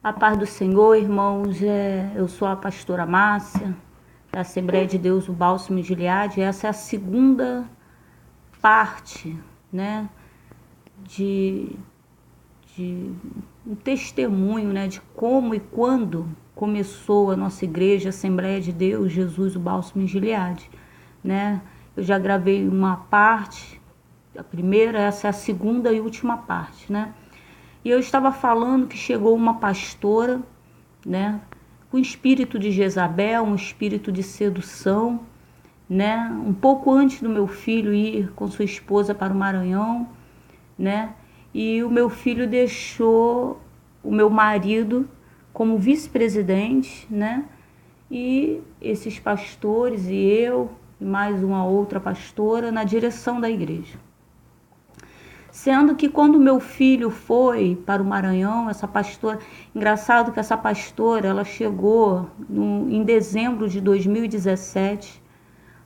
A paz do Senhor, irmãos, eu sou a pastora Márcia, da Assembleia de Deus, o Bálsamo de Gileade. Essa é a segunda parte, né, de um testemunho, né, de como e quando começou a nossa igreja, Assembleia de Deus, Jesus, o Bálsamo de Gileade, né. Eu já gravei uma parte, a primeira, essa é a segunda e última parte, né. E eu estava falando que chegou uma pastora, né, com espírito de Jezabel, um espírito de sedução, né, um pouco antes do meu filho ir com sua esposa para o Maranhão, né, e o meu filho deixou o meu marido como vice-presidente, né, e esses pastores e eu e mais uma outra pastora na direção da igreja. Sendo que quando meu filho foi para o Maranhão, essa pastora, engraçado que essa pastora, ela chegou em dezembro de 2017,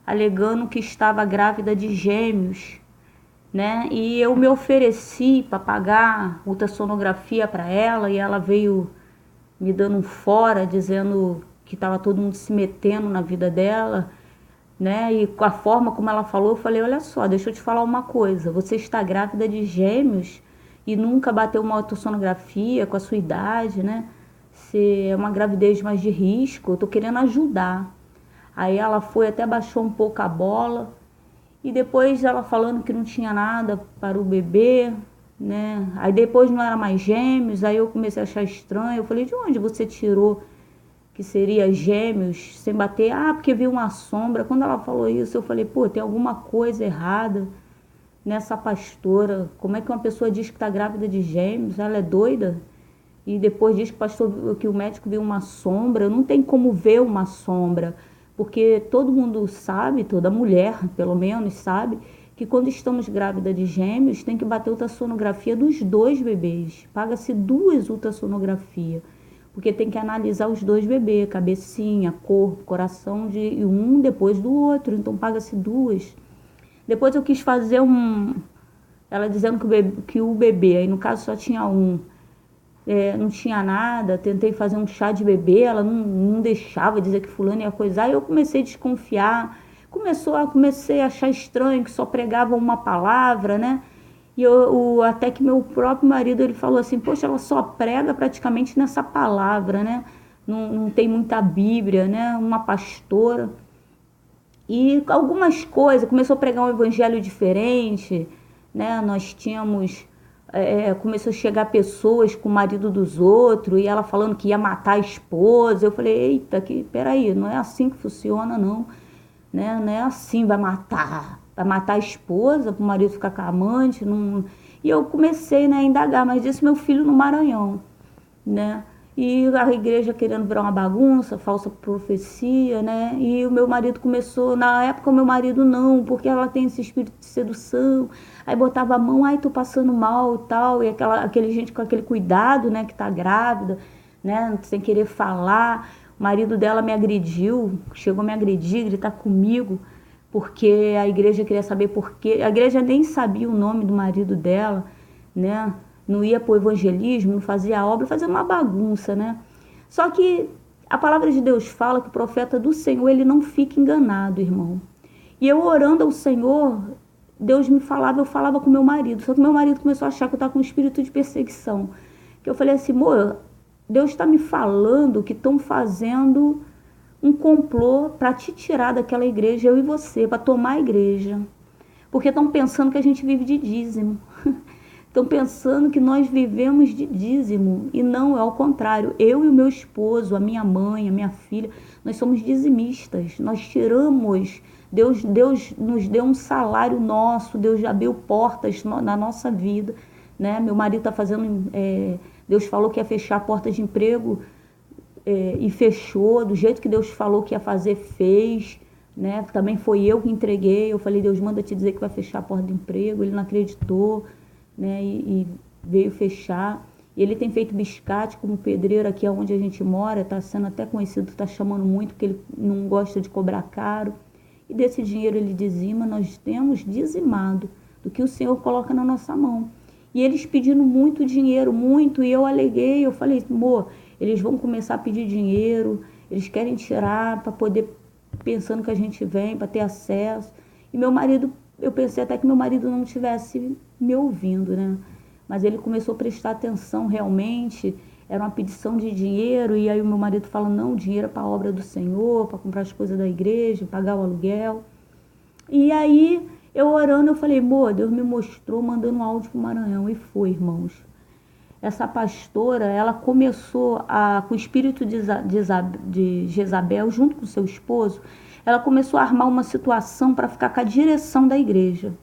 alegando que estava grávida de gêmeos, né? E eu me ofereci para pagar ultrassonografia para ela e ela veio me dando um fora, dizendo que estava todo mundo se metendo na vida dela, né? E com a forma como ela falou, eu falei, olha só, deixa eu te falar uma coisa, você está grávida de gêmeos e nunca bateu uma ultrassonografia com a sua idade, né? Se é uma gravidez mais de risco, eu tô querendo ajudar. Aí ela foi, até baixou um pouco a bola, e depois ela falando que não tinha nada para o bebê, né? Aí depois não era mais gêmeos, aí eu comecei a achar estranho, eu falei, de onde você tirou que seria gêmeos, sem bater? Ah, porque viu uma sombra. Quando ela falou isso, eu falei, pô, tem alguma coisa errada nessa pastora. Como é que uma pessoa diz que está grávida de gêmeos? Ela é doida? E depois diz que o médico viu uma sombra. Não tem como ver uma sombra, porque todo mundo sabe, toda mulher, pelo menos, sabe, que quando estamos grávidas de gêmeos, tem que bater ultrassonografia dos dois bebês. Paga-se 2 ultrassonografias, porque tem que analisar os dois bebês, cabecinha, corpo, coração, de um depois do outro, então paga-se 2. Depois eu quis fazer ela dizendo que o bebê, aí no caso só tinha um, não tinha nada, tentei fazer um chá de bebê, ela não deixava, dizer que fulano ia coisar, e eu comecei a desconfiar, comecei a achar estranho, que só pregava uma palavra, né? E até que meu próprio marido, ele falou assim, poxa, ela só prega praticamente nessa palavra, né? Não tem muita Bíblia, né? Uma pastora. E algumas coisas, começou a pregar um evangelho diferente, né? Nós tínhamos, começou a chegar pessoas com o marido dos outros, e ela falando que ia matar a esposa. Eu falei, eita, peraí, não é assim que funciona, não. Né? Não é assim, vai matar a esposa, para o marido ficar com a amante. Não... E eu comecei, né, a indagar, mas disse meu filho no Maranhão, né? E a igreja querendo virar uma bagunça, falsa profecia, né? E o meu marido começou, na época o meu marido não, porque ela tem esse espírito de sedução. Aí botava a mão, ai, tô passando mal e tal, e aquele gente com aquele cuidado, né, que tá grávida, né, sem querer falar. O marido dela me agrediu, chegou a me agredir, gritar comigo, porque a igreja queria saber por quê. A igreja nem sabia o nome do marido dela, né? Não ia para o evangelismo, não fazia a obra, fazia uma bagunça, né? Só que a palavra de Deus fala que o profeta do Senhor, ele não fica enganado, irmão. E eu orando ao Senhor, Deus me falava, eu falava com meu marido, só que meu marido começou a achar que eu estava com um espírito de perseguição. Que eu falei assim, amor, Deus está me falando que estão fazendo um complô para te tirar daquela igreja, eu e você, para tomar a igreja. Porque estão pensando que a gente vive de dízimo. Estão pensando que nós vivemos de dízimo, e não, é ao contrário. Eu e o meu esposo, a minha mãe, a minha filha, nós somos dizimistas. Nós tiramos, Deus nos deu um salário nosso, Deus já abriu portas na nossa vida, né? Meu marido está fazendo, Deus falou que ia fechar a porta de emprego, e fechou, do jeito que Deus falou que ia fazer, fez, né? Também foi eu que entreguei, eu falei, Deus manda te dizer que vai fechar a porta de emprego, ele não acreditou, né? E veio fechar. E ele tem feito biscate como pedreiro aqui onde a gente mora, está sendo até conhecido, está chamando muito, porque ele não gosta de cobrar caro. E desse dinheiro ele dizima, nós temos dizimado do que o Senhor coloca na nossa mão. E eles pedindo muito dinheiro, muito, e eu aleguei, eu falei, amor, eles vão começar a pedir dinheiro, eles querem tirar para poder, pensando que a gente vem, para ter acesso. E meu marido, eu pensei até que meu marido não estivesse me ouvindo, né? Mas ele começou a prestar atenção realmente, era uma pedição de dinheiro, e aí o meu marido fala, não, dinheiro é para a obra do Senhor, para comprar as coisas da igreja, pagar o aluguel. E aí, eu orando, eu falei, Deus me mostrou mandando um áudio pro Maranhão, e foi, irmãos. Essa pastora, ela começou com o espírito de Jezabel, junto com seu esposo, ela começou a armar uma situação para ficar com a direção da igreja.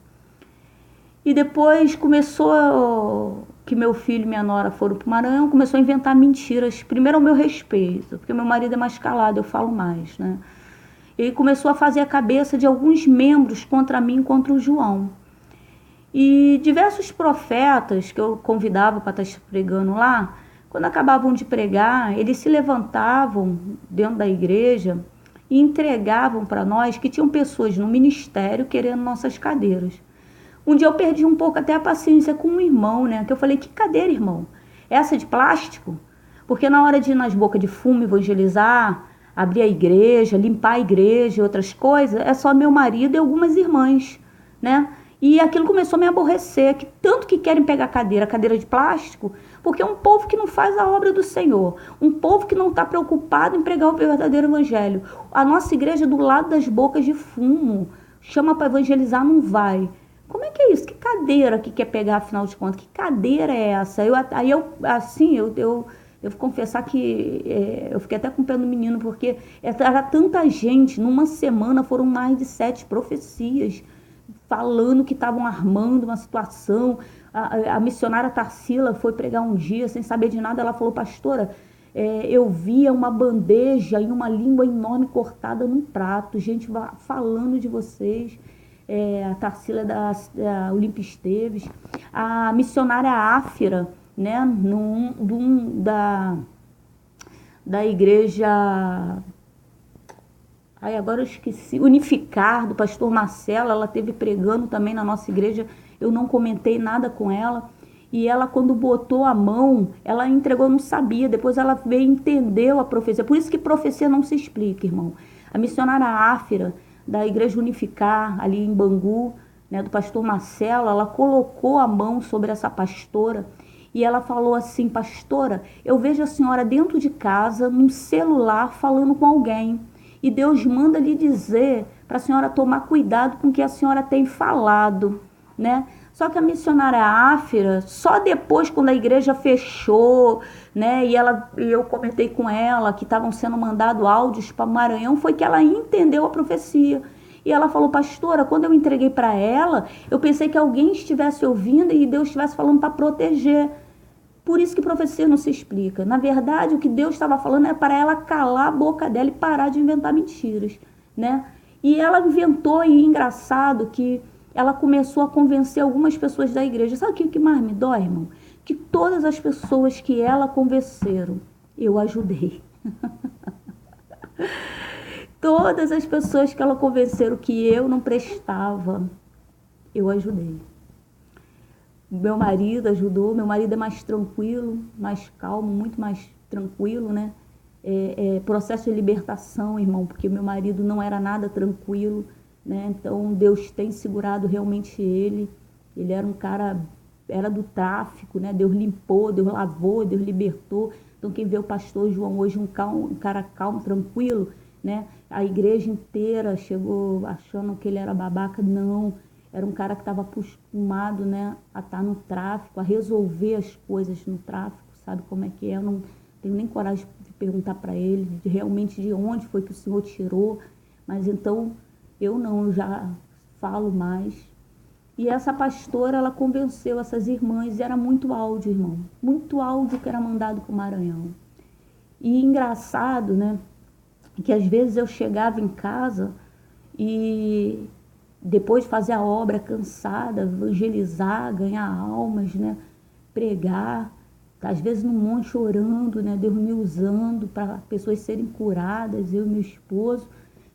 E depois começou, que meu filho e minha nora foram para o Maranhão, começou a inventar mentiras, primeiro ao meu respeito, porque meu marido é mais calado, eu falo mais, né? Ele começou a fazer a cabeça de alguns membros contra mim, contra o João. E diversos profetas que eu convidava para estar pregando lá, quando acabavam de pregar, eles se levantavam dentro da igreja e entregavam para nós que tinham pessoas no ministério querendo nossas cadeiras. Um dia eu perdi um pouco até a paciência com um irmão, né? Que eu falei, que cadeira, irmão? Essa de plástico? Porque na hora de ir nas bocas de fumo evangelizar, abrir a igreja, limpar a igreja e outras coisas, é só meu marido e algumas irmãs, né? E aquilo começou a me aborrecer, que tanto que querem pegar cadeira de plástico, porque é um povo que não faz a obra do Senhor, um povo que não está preocupado em pregar o verdadeiro evangelho. A nossa igreja é do lado das bocas de fumo, chama para evangelizar, não vai. Como é que é isso? Que cadeira que quer pegar, afinal de contas? Que cadeira é essa? Eu vou confessar que eu fiquei até com o pé no menino, porque era tanta gente, numa semana foram mais de 7 profecias, falando que estavam armando uma situação. A missionária Tarsila foi pregar um dia, sem saber de nada, ela falou, pastora, eu via uma bandeja e uma língua enorme cortada num prato, gente falando de vocês. A Tarsila da Olímpia Esteves, a missionária Áfira, né, da igreja, agora eu esqueci, Unificar, do pastor Marcelo, ela teve pregando também na nossa igreja, eu não comentei nada com ela, e ela quando botou a mão, ela entregou, não sabia, depois ela veio e entendeu a profecia, por isso que profecia não se explica, irmão. A missionária Áfira, da igreja Unificar, ali em Bangu, né, do pastor Marcelo, ela colocou a mão sobre essa pastora e ela falou assim, pastora, eu vejo a senhora dentro de casa, num celular, falando com alguém, e Deus manda lhe dizer para a senhora tomar cuidado com o que a senhora tem falado, né? Só que a missionária Áfira, só depois, quando a igreja fechou, né, e eu comentei com ela que estavam sendo mandados áudios para o Maranhão, foi que ela entendeu a profecia. E ela falou, pastora, quando eu entreguei para ela, eu pensei que alguém estivesse ouvindo e Deus estivesse falando para proteger. Por isso que profecia não se explica. Na verdade, o que Deus estava falando é para ela calar a boca dela e parar de inventar mentiras, né? E ela inventou, e engraçado que ela começou a convencer algumas pessoas da igreja. Sabe o que mais me dói, irmão? Que todas as pessoas que ela convenceram, eu ajudei. Todas as pessoas que ela convenceram que eu não prestava, eu ajudei. Meu marido ajudou, meu marido é mais tranquilo, mais calmo, muito mais tranquilo, né? Processo de libertação, irmão, porque meu marido não era nada tranquilo, né? Então Deus tem segurado realmente ele era um cara, era do tráfico, né? Deus limpou, Deus lavou, Deus libertou. Então quem vê o pastor João hoje, um cara calmo, tranquilo, né? A igreja inteira chegou achando que ele era babaca, não, era um cara que estava acostumado, né, a estar no tráfico, a resolver as coisas no tráfico, sabe como é que é? Eu não tenho nem coragem de perguntar para ele realmente de onde foi que o Senhor tirou, mas então eu já falo mais. E essa pastora, ela convenceu essas irmãs, e era muito áudio, irmão, muito áudio que era mandado para o Maranhão. E engraçado, né, que às vezes eu chegava em casa e depois de fazer a obra cansada, evangelizar, ganhar almas, né, pregar, às vezes num monte orando, né, Deus me usando para pessoas serem curadas, eu e meu esposo,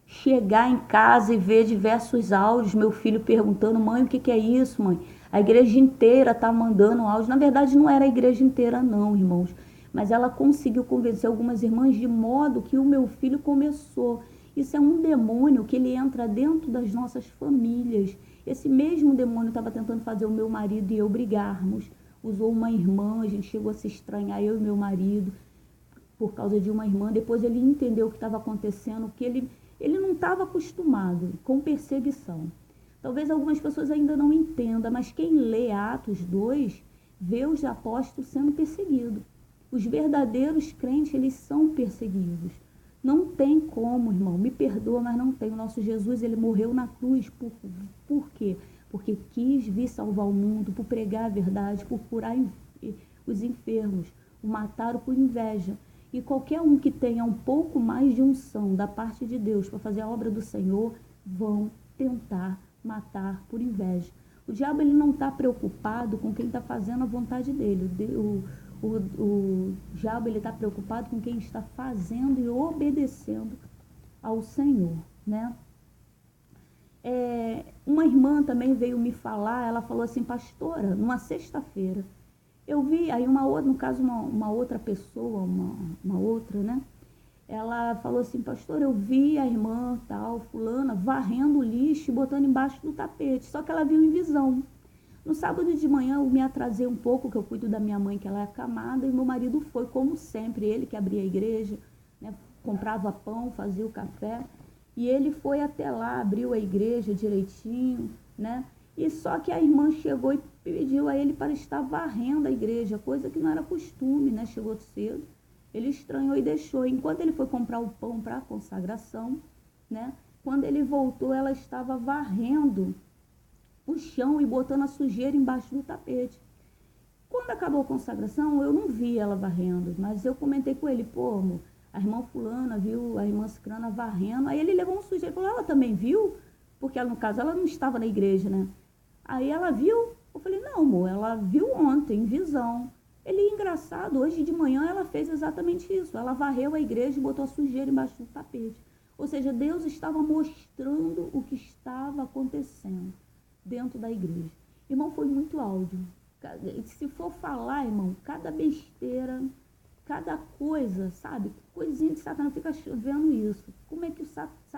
chegar em casa e ver diversos áudios, meu filho perguntando, mãe, o que é isso, mãe? A igreja inteira tá mandando áudio. Na verdade, não era a igreja inteira não, irmãos, mas ela conseguiu convencer algumas irmãs de modo que o meu filho começou. Isso é um demônio que ele entra dentro das nossas famílias. Esse mesmo demônio estava tentando fazer o meu marido e eu brigarmos. Usou uma irmã, a gente chegou a se estranhar, eu e meu marido, por causa de uma irmã. Depois ele entendeu o que estava acontecendo, que ele não estava acostumado com perseguição. Talvez algumas pessoas ainda não entendam, mas quem lê Atos 2 vê os apóstolos sendo perseguidos. Os verdadeiros crentes, eles são perseguidos. Não tem como, irmão, me perdoa, mas não tem. O nosso Jesus, ele morreu na cruz. Por quê? Porque quis vir salvar o mundo, por pregar a verdade, por curar os enfermos. O mataram por inveja. E qualquer um que tenha um pouco mais de unção da parte de Deus para fazer a obra do Senhor, vão tentar matar por inveja. O diabo, ele não está preocupado com quem está fazendo a vontade dele. O diabo, ele está preocupado com quem está fazendo e obedecendo ao Senhor, né? Uma irmã também veio me falar, ela falou assim, pastora, numa sexta-feira, eu vi, aí uma outra, no caso uma outra pessoa, uma outra, né? Ela falou assim, pastor, eu vi a irmã tal, fulana, varrendo o lixo e botando embaixo do tapete, só que ela viu em visão. No sábado de manhã eu me atrasei um pouco, que eu cuido da minha mãe, que ela é acamada, e meu marido foi, como sempre, ele que abria a igreja, né, comprava pão, fazia o café, e ele foi até lá, abriu a igreja direitinho, né? E só que a irmã chegou e pediu a ele para estar varrendo a igreja, coisa que não era costume, né? Chegou cedo. Ele estranhou e deixou. Enquanto ele foi comprar o pão para a consagração, né? Quando ele voltou, ela estava varrendo o chão e botando a sujeira embaixo do tapete. Quando acabou a consagração, eu não vi ela varrendo, mas eu comentei com ele, pô, amor, a irmã fulana viu a irmã cicrana varrendo. Aí ele levou um sujeira e falou, ela também viu? Porque ela, no caso, ela não estava na igreja, né? Aí ela viu? Eu falei, não, amor, ela viu ontem, em visão. Ele, engraçado, hoje de manhã ela fez exatamente isso. Ela varreu a igreja e botou a sujeira embaixo do tapete. Ou seja, Deus estava mostrando o que estava acontecendo dentro da igreja. Irmão, foi muito áudio. Se for falar, irmão, cada besteira, cada coisa, sabe? Coisinha de Satanás, fica vendo isso. Como é que o Satanás